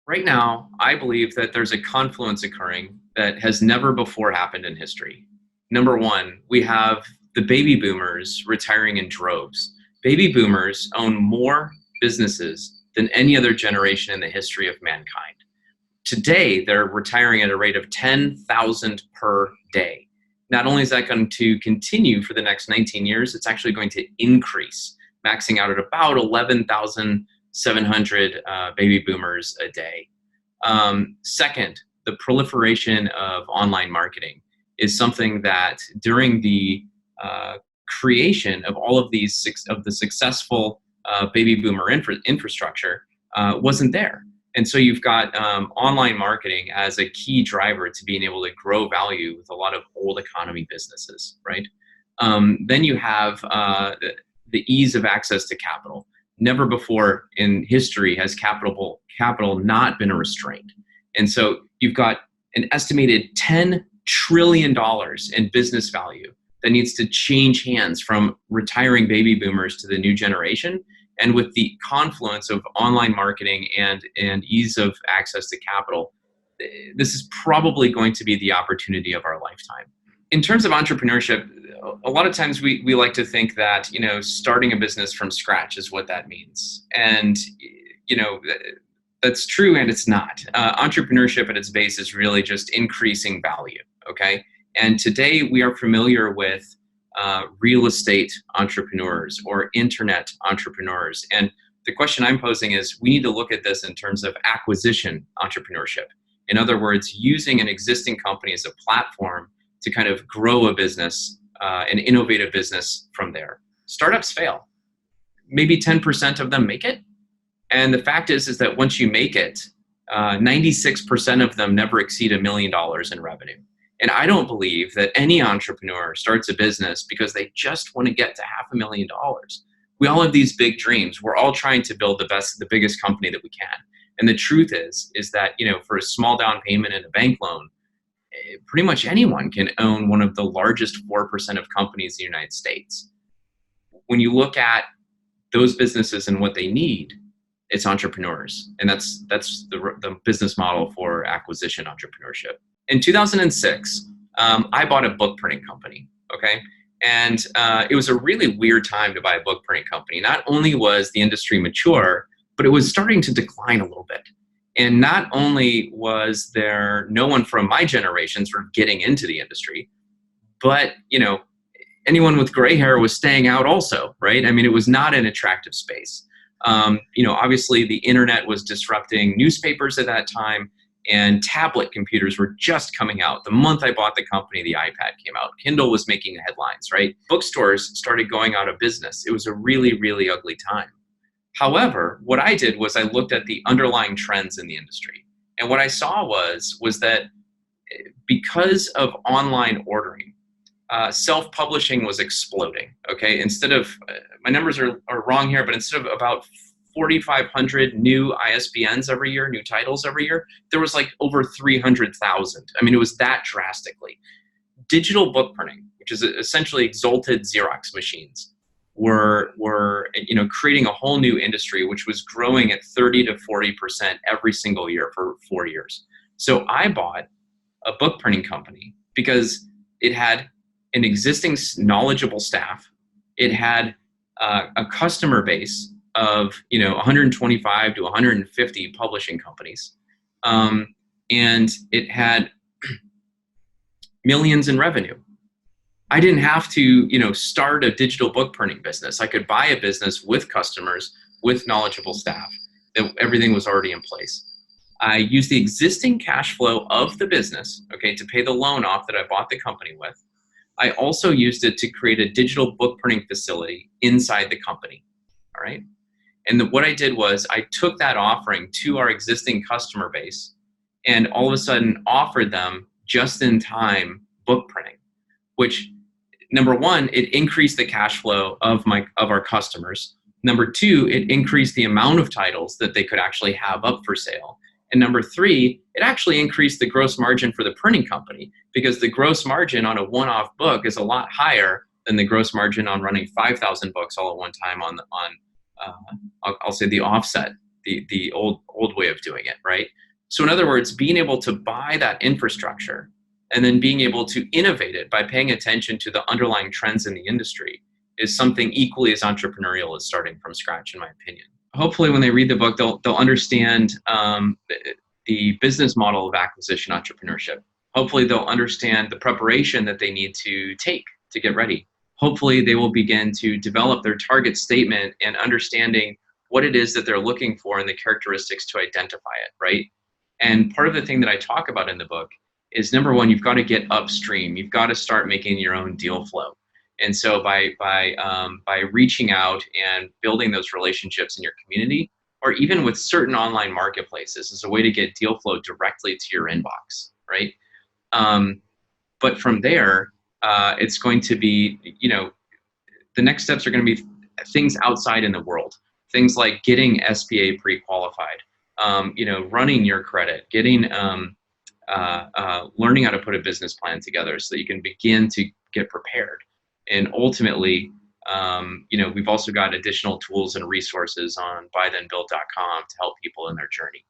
Right now, I believe that there's a confluence occurring that has never before happened in history. Number one, we have the baby boomers retiring in droves. Baby boomers own more businesses than any other generation in the history of mankind. Today, they're retiring at a rate of 10,000 per day. Not only is that going to continue for the next 19 years, it's actually going to increase, maxing out at about 11,700 baby boomers a day. Second, the proliferation of online marketing is something that during the creation of all of these of the successful baby boomer infrastructure wasn't there. And so you've got online marketing as a key driver to being able to grow value with a lot of old economy businesses, right? Then you have the ease of access to capital. Never before in history has capital not been a restraint. And so you've got an estimated $10 trillion in business value that needs to change hands from retiring baby boomers to the new generation. And with the confluence of online marketing and ease of access to capital, this is probably going to be the opportunity of our lifetime. In terms of entrepreneurship, a lot of times we like to think that, starting a business from scratch is what that means. And, that's true and it's not. Entrepreneurship at its base is really just increasing value, okay? And today we are familiar with real estate entrepreneurs or internet entrepreneurs. And the question I'm posing is we need to look at this in terms of acquisition entrepreneurship. In other words, using an existing company as a platform to kind of grow a business, an innovative business from there. Startups fail. Maybe 10% of them make it. And the fact is that once you make it, 96% of them never exceed $1 million in revenue. And I don't believe that any entrepreneur starts a business because they just want to get to $500,000. We all have these big dreams. We're all trying to build the biggest company that we can. And the truth is that, for a small down payment and a bank loan, pretty much anyone can own one of the largest 4% of companies in the United States. When you look at those businesses and what they need, it's entrepreneurs. And that's the business model for acquisition entrepreneurship. In 2006, I bought a book printing company, okay? And it was a really weird time to buy a book printing company. Not only was the industry mature, but it was starting to decline a little bit. And not only was there no one from my generation sort of getting into the industry, but, anyone with gray hair was staying out also, right? I mean, it was not an attractive space. Obviously the internet was disrupting newspapers at that time, and tablet computers were just coming out. The month I bought the company, the iPad came out. Kindle was making headlines, right? Bookstores started going out of business. It was a really, really ugly time. However, what I did was I looked at the underlying trends in the industry. And what I saw was that because of online ordering, self-publishing was exploding, okay? Instead of, my numbers are wrong here, but instead of about 4,500 new ISBNs every year, new titles every year, there was like over 300,000. I mean, it was that drastically. Digital book printing, which is essentially exalted Xerox machines, were creating a whole new industry, which was growing at 30 to 40% every single year for 4 years. So I bought a book printing company because it had an existing knowledgeable staff. It had a customer base of 125 to 150 publishing companies, and it had millions in revenue. I didn't have to start a digital book printing business. I could buy a business with customers, with knowledgeable staff. Everything was already in place. I used the existing cash flow of the business, okay, to pay the loan off that I bought the company with. I also used it to create a digital book printing facility inside the company, all right? And what I did was I took that offering to our existing customer base and all of a sudden offered them just-in-time book printing, which, number one, it increased the cash flow of our customers. Number two, it increased the amount of titles that they could actually have up for sale. And number three, it actually increased the gross margin for the printing company, because the gross margin on a one-off book is a lot higher than the gross margin on running 5,000 books all at one time on I'll say the offset the old way of doing it, right? So in other words, being able to buy that infrastructure and then being able to innovate it by paying attention to the underlying trends in the industry is something equally as entrepreneurial as starting from scratch, in my opinion. Hopefully, when they read the book, they'll understand the business model of acquisition entrepreneurship. Hopefully, they'll understand the preparation that they need to take to get ready. Hopefully, they will begin to develop their target statement and understanding what it is that they're looking for and the characteristics to identify it, right? And part of the thing that I talk about in the book is, number one, you've got to get upstream. You've got to start making your own deal flow. And so by reaching out and building those relationships in your community, or even with certain online marketplaces, is a way to get deal flow directly to your inbox, right? Um, but from there, it's going to be, the next steps are going to be things outside in the world, things like getting SBA pre-qualified, running your credit, getting learning how to put a business plan together so that you can begin to get prepared. And ultimately, we've also got additional tools and resources on buythenbuild.com to help people in their journey.